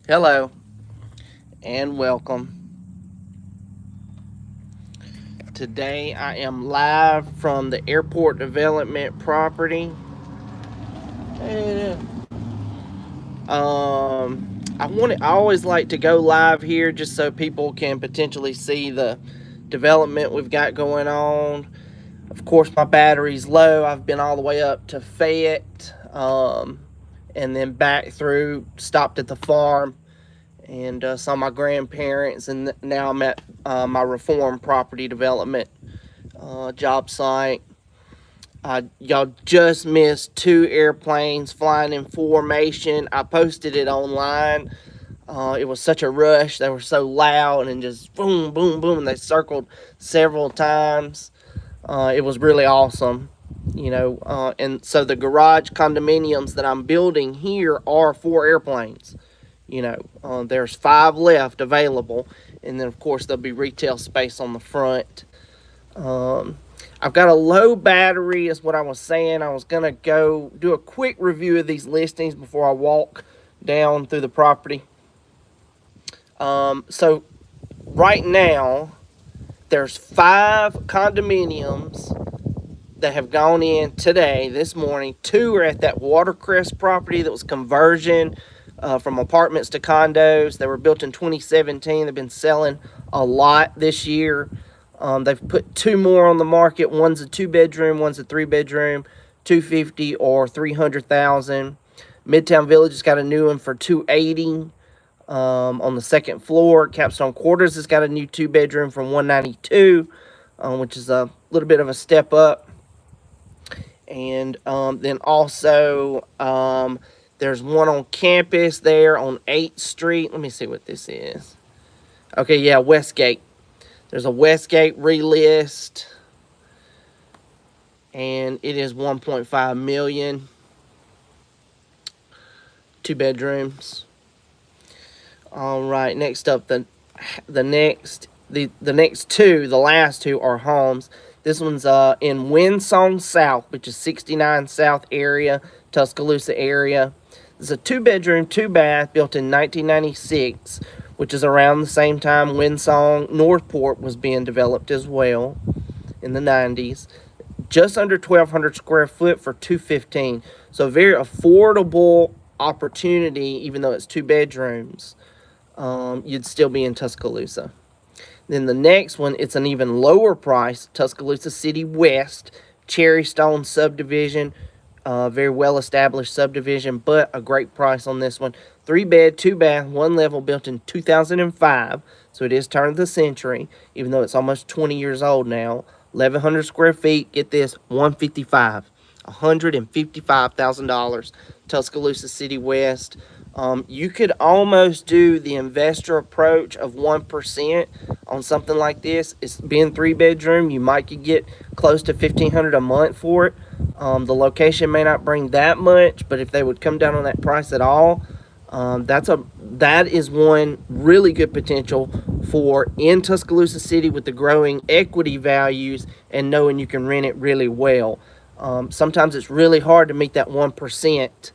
Hello and welcome. Today I am live from the airport development property. I always like to go live here just so people can potentially see the development we've got going on. Of course, my battery's low. I've been all the way up to Fayette, and then back through, stopped at the farm, and saw my grandparents, and now I'm at my Reform property development job site. Y'all just missed 2 airplanes flying in formation. I posted it online. It was such a rush. They were so loud and just boom, boom, boom. And they circled several times. It was really awesome, and so the garage condominiums that I'm building here are 4 airplanes. There's 5 left available, and then of course there'll be retail space on the front. I've got a low battery is what I was saying. I was gonna go do a quick review of these listings before I walk down through the property. So right now there's 5 condominiums that have gone in today, this morning. 2 are at that Watercrest property that was conversion from apartments to condos. They were built in 2017. They've been selling a lot this year. They've put 2 more on the market. One's a 2-bedroom, one's a 3-bedroom, 250 or 300,000. Midtown Village has got a new one for 280 on the 2nd floor. Capstone Quarters has got a new 2-bedroom from 192, which is a little bit of a step up. And then also there's one on campus there on 8th Street. Let me see what this is. Okay, yeah, Westgate. There's a Westgate relist, and it is 1.5 million. 2 bedrooms. All right, next up, the next 2, the last 2 are homes. This one's in Windsong South, which is 69 South area, Tuscaloosa area. It's a 2-bedroom, 2-bath, built in 1996, which is around the same time Windsong Northport was being developed as well in the 90s. Just under 1,200 square foot for $215. So very affordable opportunity, even though it's 2 bedrooms. You'd still be in Tuscaloosa. Then the next one, it's an even lower price, Tuscaloosa City West, Cherrystone subdivision. Very well-established subdivision, but a great price on this one. 3-bed, 2-bath, 1 level, built in 2005. So it is turn of the century, even though it's almost 20 years old now. 1,100 square feet. Get this, $155,000. Tuscaloosa City West. You could almost do the investor approach of 1% on something like this. It's being 3-bedroom. You might could get close to $1,500 a month for it. The location may not bring that much, but if they would come down on that price at all, that is one really good potential for in Tuscaloosa City with the growing equity values and knowing you can rent it really well. Sometimes it's really hard to meet that 1%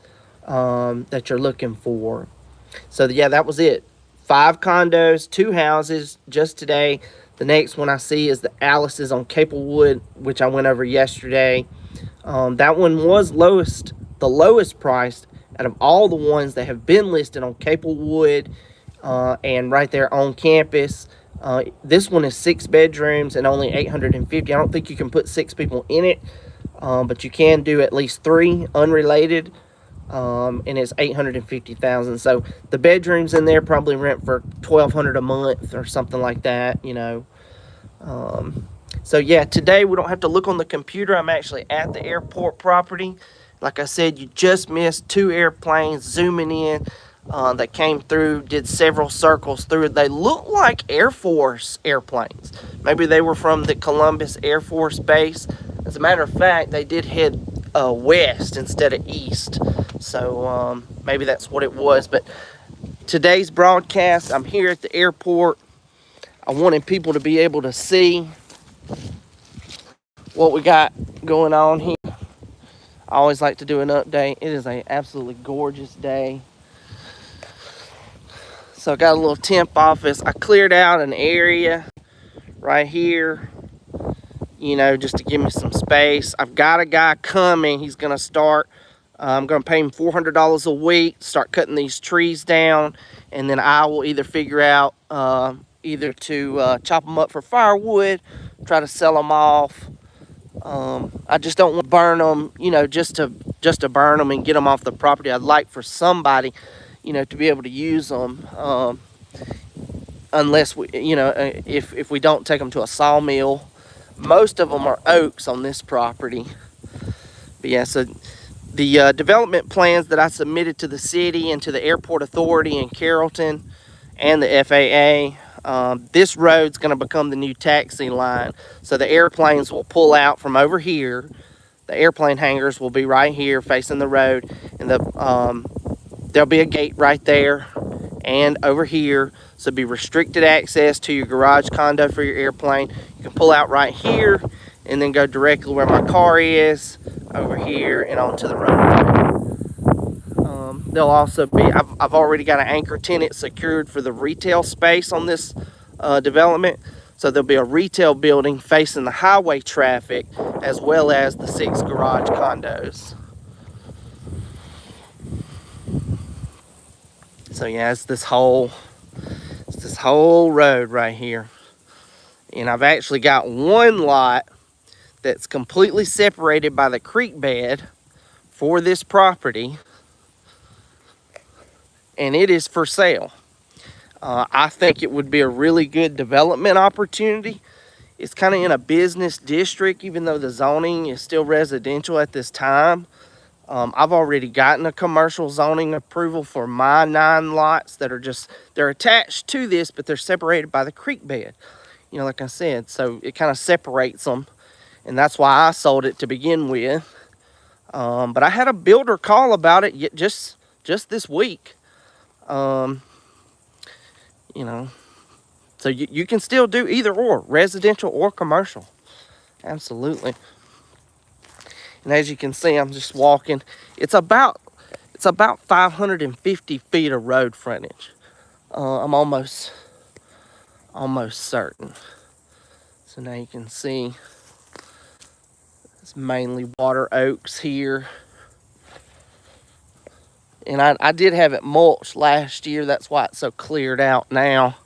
that you're looking for. So yeah, that was it. 5 condos, 2 houses just today. The next one I see is the Alice's on Caplewood, which I went over yesterday. That one was the lowest priced out of all the ones that have been listed on Caplewood and right there on campus. This one is 6 bedrooms and only 850. I don't think you can put 6 people in it, but you can do at least 3 unrelated. And it's $850,000. So the bedrooms in there probably rent for $1,200 a month or something like that, So yeah, today we don't have to look on the computer. I'm actually at the airport property. Like I said, you just missed 2 airplanes zooming in. That came through, did several circles through. They look like Air Force airplanes. Maybe they were from the Columbus Air Force Base. As a matter of fact, they did head west instead of east. So maybe that's what it was. But today's broadcast, I'm here at the airport. I wanted people to be able to see what we got going on here. I always like to do an update. It is an absolutely gorgeous day. So I got a little temp office. I cleared out an area right here, you know, just to give me some space. I've got a guy coming. He's going to start. I'm going to pay him $400 a week, start cutting these trees down, and then I will either figure out either to chop them up for firewood, try to sell them off. I just don't want to burn them, you know, just to burn them and get them off the property. I'd like for somebody, you know, to be able to use them, unless we, you know, if we don't take them to a sawmill. Most of them are oaks on this property. But yeah, so the development plans that I submitted to the city and to the airport authority in Carrollton and the FAA, this road's going to become the new taxi line. So the airplanes will pull out from over here. The airplane hangars will be right here facing the road, and there'll be a gate right there and over here. So it'll be restricted access to your garage condo for your airplane. You can pull out right here and then go directly where my car is, over here and onto the road. There'll also be, I've already got an anchor tenant secured for the retail space on this development. So there'll be a retail building facing the highway traffic, as well as the 6 garage condos. So yeah, it's this whole road right here. And I've actually got one lot that's completely separated by the creek bed for this property, and it is for sale. I think it would be a really good development opportunity. It's kind of in a business district, even though the zoning is still residential at this time. I've already gotten a commercial zoning approval for my 9 lots that are they're attached to this, but they're separated by the creek bed. You know, like I said, so it kind of separates them, and that's why I sold it to begin with. But I had a builder call about it just this week. You know, so you can still do either or, residential or commercial. Absolutely. And as you can see, I'm just walking. It's about 550 feet of road frontage. I'm almost certain. So now you can see it's mainly water oaks here. And I did have it mulched last year. That's why it's so cleared out now.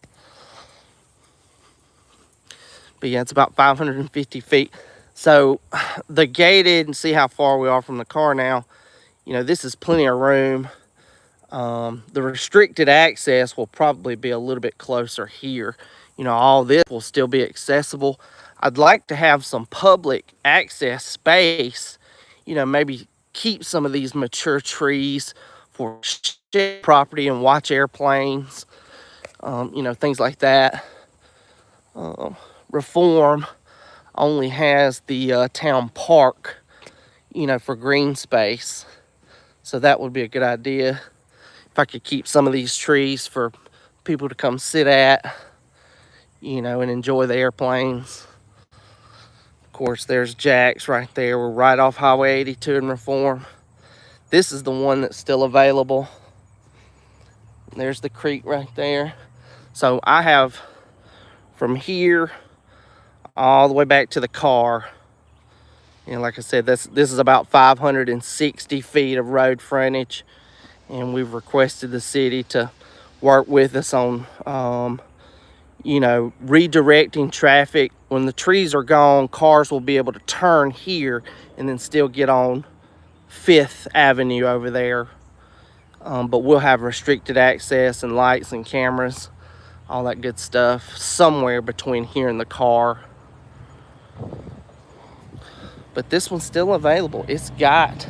But yeah, it's about 550 feet. So the gated, and see how far we are from the car now. You know, this is plenty of room. The restricted access will probably be a little bit closer here. You know, all this will still be accessible. I'd like to have some public access space. You know, maybe keep some of these mature trees for property and watch airplanes, you know, things like that. Reform only has the town park, you know, for green space. So that would be a good idea. If I could keep some of these trees for people to come sit at, you know, and enjoy the airplanes. Of course, there's Jack's right there. We're right off Highway 82 in Reform. This is the one that's still available. There's the creek right there. So I have from here all the way back to the car. And like I said, this is about 560 feet of road frontage. And we've requested the city to work with us on, you know, redirecting traffic. When the trees are gone, cars will be able to turn here and then still get on 5th Avenue over there. But we'll have restricted access and lights and cameras, all that good stuff, somewhere between here and the car. But this one's still available. It's got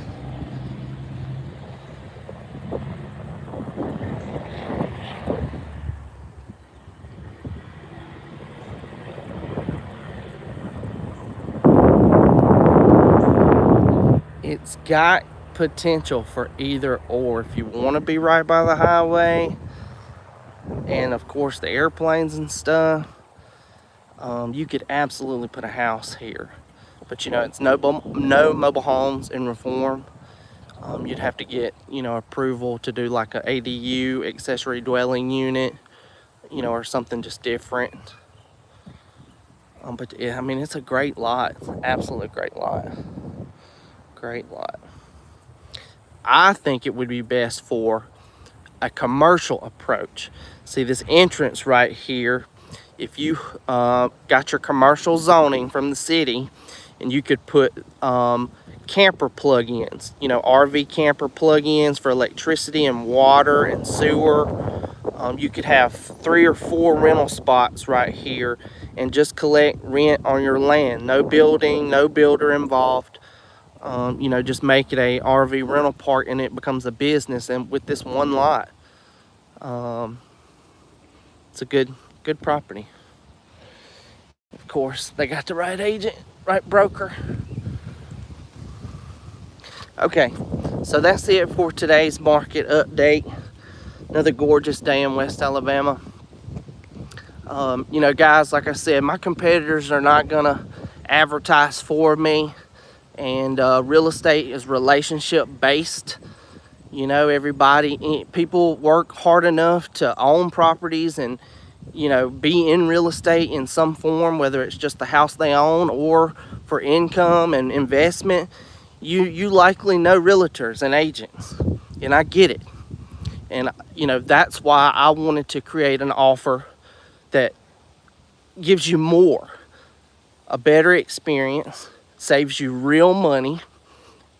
potential for either or. If you want to be right by the highway and of course the airplanes and stuff, you could absolutely put a house here. But you know, it's no mobile homes in Reform. You'd have to get, approval to do like a ADU, accessory dwelling unit, or something just different. But yeah, I mean, it's a great lot. It's an absolute great lot. Great lot. I think it would be best for a commercial approach. See this entrance right here, if you got your commercial zoning from the city, and you could put camper plug-ins, RV camper plug-ins for electricity and water and sewer. You could have 3 or 4 rental spots right here and just collect rent on your land. No building, no builder involved. Just make it a RV rental park, and it becomes a business. And with this one lot, it's a good property. Of course, they got the right agent, right broker. Okay, so that's it for today's market update. Another gorgeous day in West Alabama. Guys, like I said, my competitors are not gonna advertise for me, and real estate is relationship based. People work hard enough to own properties and be in real estate in some form, whether it's just the house they own or for income and investment. You likely know realtors and agents, and I get it. And that's why I wanted to create an offer that gives you more, a better experience, saves you real money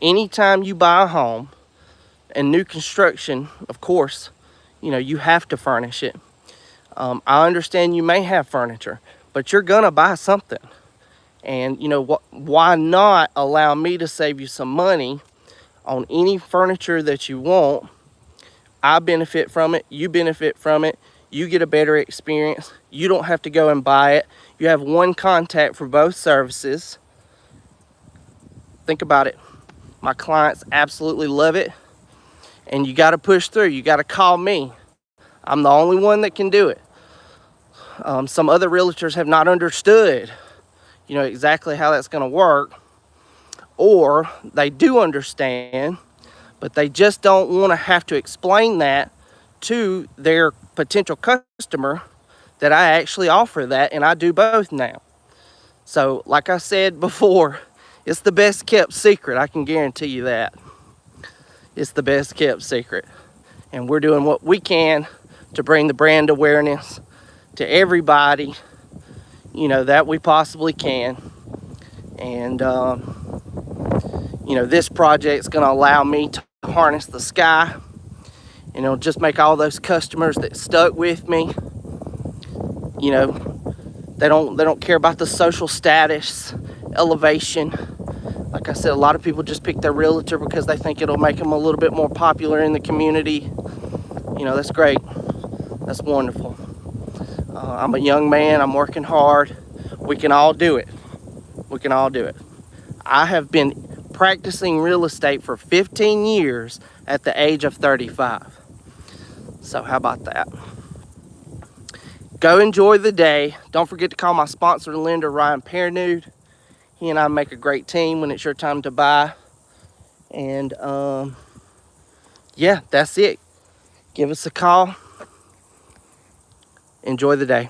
anytime you buy a home. And new construction, of course, you have to furnish it. I understand you may have furniture, but you're gonna buy something. And why not allow me to save you some money on any furniture that you want? I benefit from it, you benefit from it, you get a better experience. You don't have to go and buy it. You have one contact for both services. Think about it. My clients absolutely love it. And you got to push through. You got to call me. I'm the only one that can do it. Some other realtors have not understood, exactly how that's going to work. Or they do understand, but they just don't want to have to explain that to their potential customer, that I actually offer that, and I do both now. So, like I said before, it's the best kept secret. I can guarantee you that. It's the best kept secret. And we're doing what we can to bring the brand awareness to everybody, that we possibly can. And, this project's going to allow me to harness the sky. And it'll just make all those customers that stuck with me, they don't care about the social status, elevation. Like I said, a lot of people just pick their realtor because they think it'll make them a little bit more popular in the community. That's great. That's wonderful. I'm a young man. I'm working hard. We can all do it. We can all do it. I have been practicing real estate for 15 years at the age of 35. So how about that? Go enjoy the day. Don't forget to call my sponsor and lender, Ryan Perrenoud. He and I make a great team when it's your time to buy. And yeah, that's it. Give us a call. Enjoy the day.